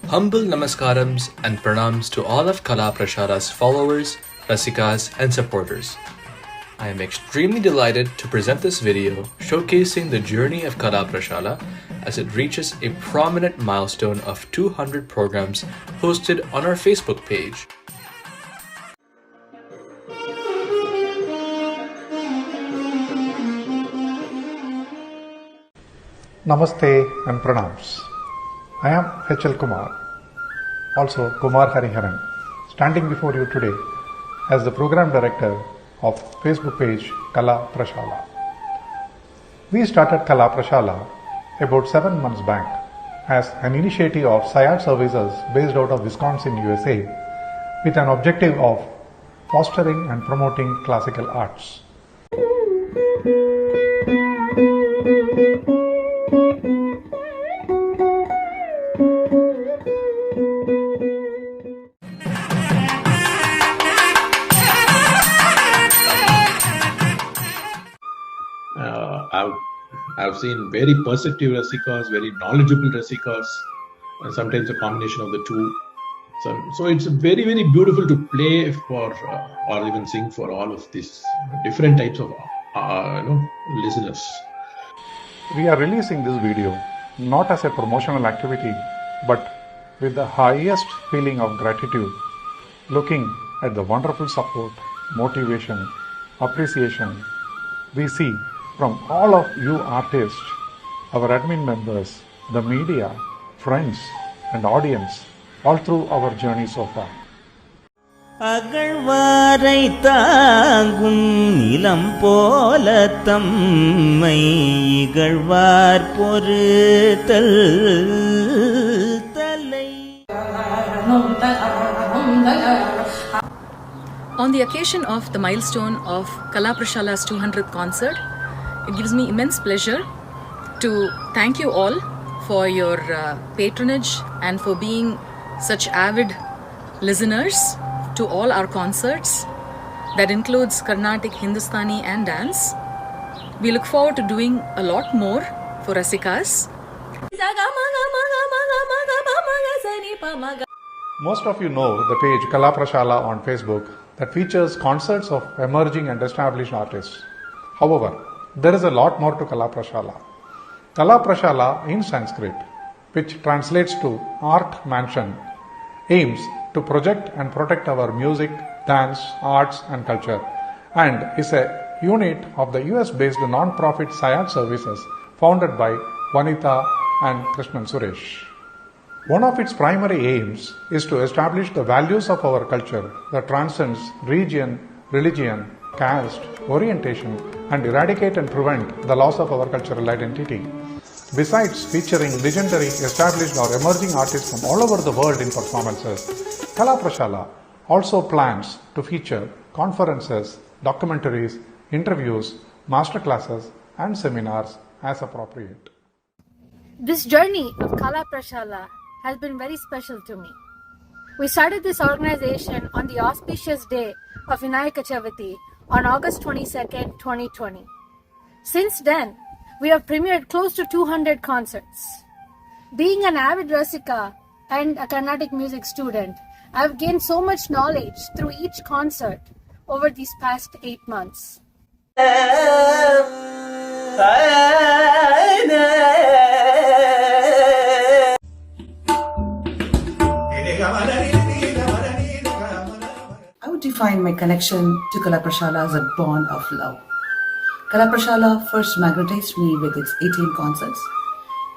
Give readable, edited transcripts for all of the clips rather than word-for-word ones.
Humble namaskarams and pranams to all of Kala Prashala's followers, rasikas and supporters. I am extremely delighted to present this video showcasing the journey of Kala Prashala as it reaches a prominent milestone of 200 programs hosted on our Facebook page. Namaste and pranams. I am H.L. Kumar, also Kumar Hariharan, standing before you today as the program director of Facebook page Kala Prashala. We started Kala Prashala about 7 months back as an initiative of SIAD services based out of Wisconsin, USA, with an objective of fostering and promoting classical arts. I've seen very perceptive rasikas, very knowledgeable rasikas, and sometimes a combination of the two. So it's very, very beautiful to play for or even sing for all of these different types of listeners. We are releasing this video not as a promotional activity, but with the highest feeling of gratitude, looking at the wonderful support, motivation, appreciation we see from all of you artists, our admin members, the media, friends and audience, all through our journey so far. அகழ்வாரை தாங்கும் நிலம் போல தம்மை இகழ்வார் பொறுத்தல் தலை. On the occasion of the milestone of Kala Prashala's 200th concert, it gives me immense pleasure to thank you all for your patronage and for being such avid listeners to all our concerts. That includes Carnatic, Hindustani and dance. We look forward to doing a lot more for Rasikas. Most of you know the page Kala Prashala on Facebook that features concerts of emerging and established artists. However, there is a lot more to Kala Prashala. Kala Prashala in Sanskrit, which translates to Art Mansion, aims to project and protect our music, dance, arts and culture, and is a unit of the US-based non-profit SIAD services founded by Vanitha and Krishnan Suresh. One of its primary aims is to establish the values of our culture that transcends region, religion, caste, orientation, and eradicate and prevent the loss of our cultural identity. Besides featuring legendary, established or emerging artists from all over the world in performances, Kala Prashala also plans to feature conferences, documentaries, interviews, masterclasses, and seminars as appropriate. This journey of Kala Prashala has been very special to me. We started this organization on the auspicious day of Vinayaka Chavati on August 22nd, 2020. Since then, we have premiered close to 200 concerts. Being an avid Rasika and a Carnatic music student, I have gained so much knowledge through each concert over these past 8 months. I would define my connection to Kala Prashala as a bond of love. Kala Prashala first magnetized me with its 18 concerts,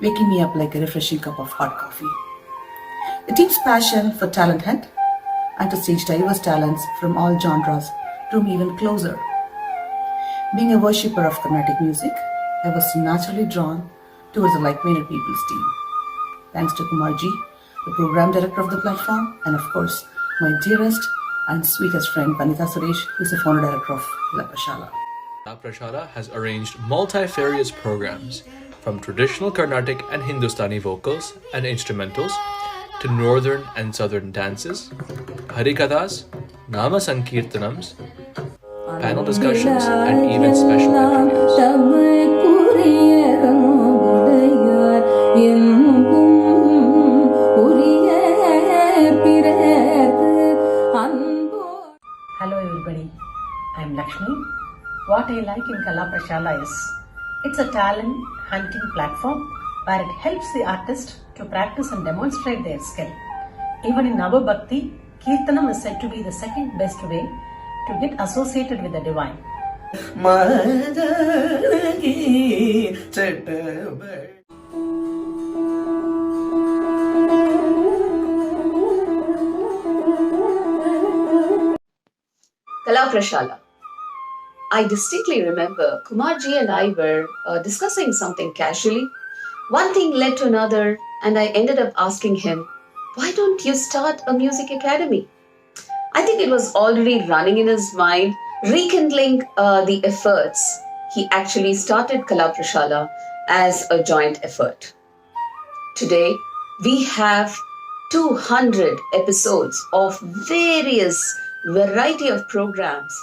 waking me up like a refreshing cup of hot coffee. The team's passion for talent hunt and to stage diverse talents from all genres drew me even closer. Being a worshipper of Carnatic music, I was naturally drawn towards the like-minded people's team. Thanks to Kumarji, the program director of the platform, and of course, my dearest and sweetest friend Vanitha Suresh, who is the founder director of Kala Prashala. Kala Prashala has arranged multifarious programs from traditional Carnatic and Hindustani vocals and instrumentals to northern and southern dances, Harikathas, Nama Sankirtanams, panel discussions, and even special interviews. I'm Lakshmi. What I like in Kala Prashala is it's a talent hunting platform where it helps the artist to practice and demonstrate their skill. Even in Nava Bhakti, Kirtanam is said to be the second best way to get associated with the divine. Kala Prashala. I distinctly remember Kumarji and I were discussing something casually. One thing led to another, and I ended up asking him, "Why don't you start a music academy?" I think it was already running in his mind, rekindling the efforts. He actually started Kala Prashala as a joint effort. Today, we have 200 episodes of various variety of programs.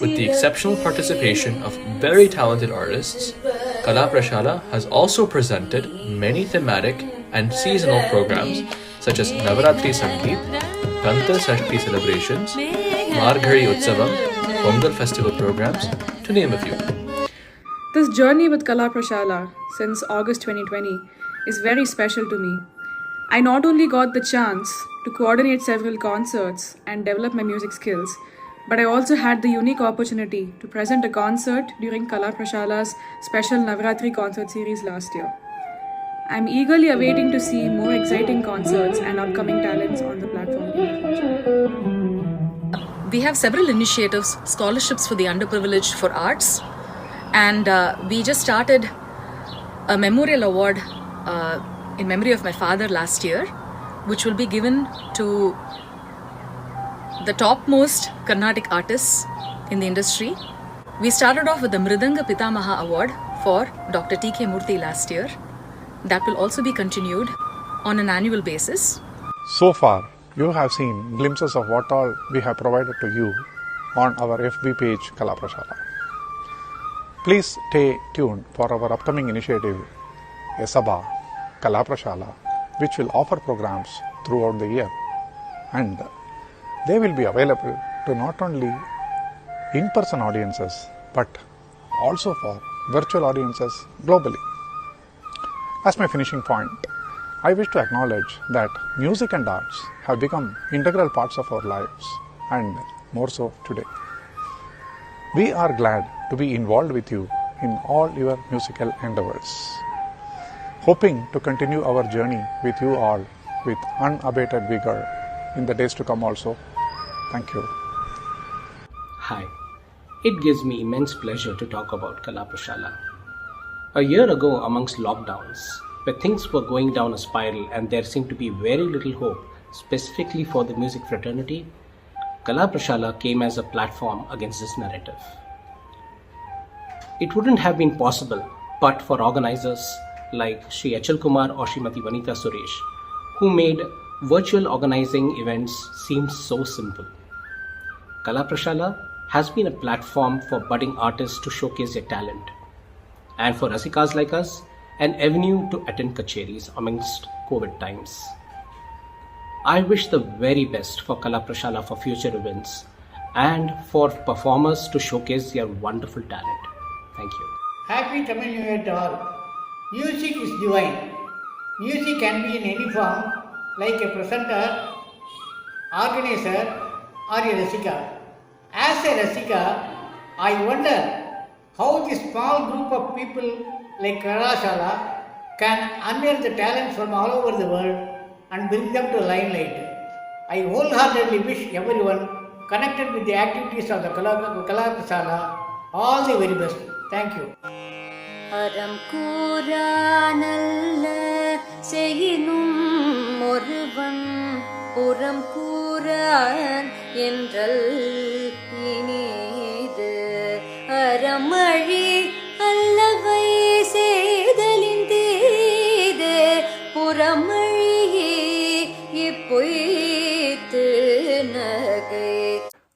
With the exceptional participation of very talented artists, Kala Prashala has also presented many thematic and seasonal programs such as Navaratri Sangeet, Ganta Sashti celebrations, Marghari Utsavam, Pongal festival programs, to name a few. This journey with Kala Prashala since August 2020 is very special to me. I not only got the chance to coordinate several concerts and develop my music skills, but I also had the unique opportunity to present a concert during Kala Prashala's special Navaratri concert series last year. I'm eagerly awaiting to see more exciting concerts and upcoming talents on the platform in the future. We have several initiatives, scholarships for the underprivileged for arts, and we just started a memorial award in memory of my father last year, which will be given to the topmost Carnatic artists in the industry. We started off with the Mridanga Pitamaha Award for Dr. T.K. Murthy last year. That will also be continued on an annual basis. So far, you have seen glimpses of what all we have provided to you on our FB page Kala Prashala. Please stay tuned for our upcoming initiative, Esaba Kala Prashala, which will offer programs throughout the year, and they will be available to not only in-person audiences but also for virtual audiences globally. As my finishing point, I wish to acknowledge that music and arts have become integral parts of our lives, and more so today. We are glad to be involved with you in all your musical endeavors, hoping to continue our journey with you all with unabated vigor in the days to come also. Thank you. Hi, it gives me immense pleasure to talk about Kala Prashala. A year ago, amongst lockdowns, where things were going down a spiral and there seemed to be very little hope, specifically for the music fraternity, Kala Prashala came as a platform against this narrative. It wouldn't have been possible but for organizers like Sri Achal Kumar or Srimati Vanita Suresh, who made virtual organizing events seem so simple. Kala Prashala has been a platform for budding artists to showcase their talent, and for Rasikas like us, an avenue to attend kacheris amongst COVID times. I wish the very best for Kala Prashala for future events and for performers to showcase their wonderful talent. Thank you. Happy Tamil New Year to all. Music is divine. Music can be in any form, like a presenter, organizer, or a Rasika. As a Rasika, I wonder how this small group of people like Karashala can unearth the talents from all over the world and bring them to limelight. I wholeheartedly wish everyone connected with the activities of the Kala Prashala all the very best. Thank you. அறம் கூறானல்ல செய்யினும் ஒருவன் புறம் கூறான் என்றல் இனிது அறமழி அல்லவை செய்தலின் தீது புறமழி இப்பொய்த்து நகை.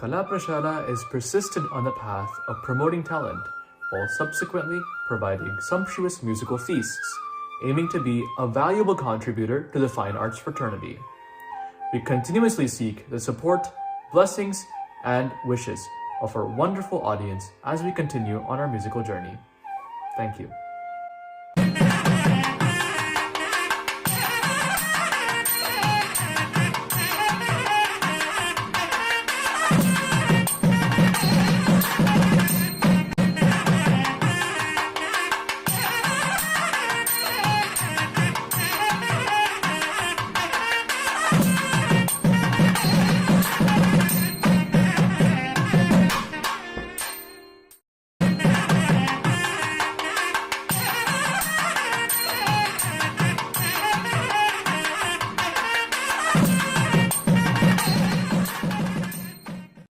Kala Prashala is persistent on the path of promoting talent while subsequently providing sumptuous musical feasts, aiming to be a valuable contributor to the fine arts fraternity. We continuously seek the support, blessings, and wishes of our wonderful audience as we continue on our musical journey. Thank you.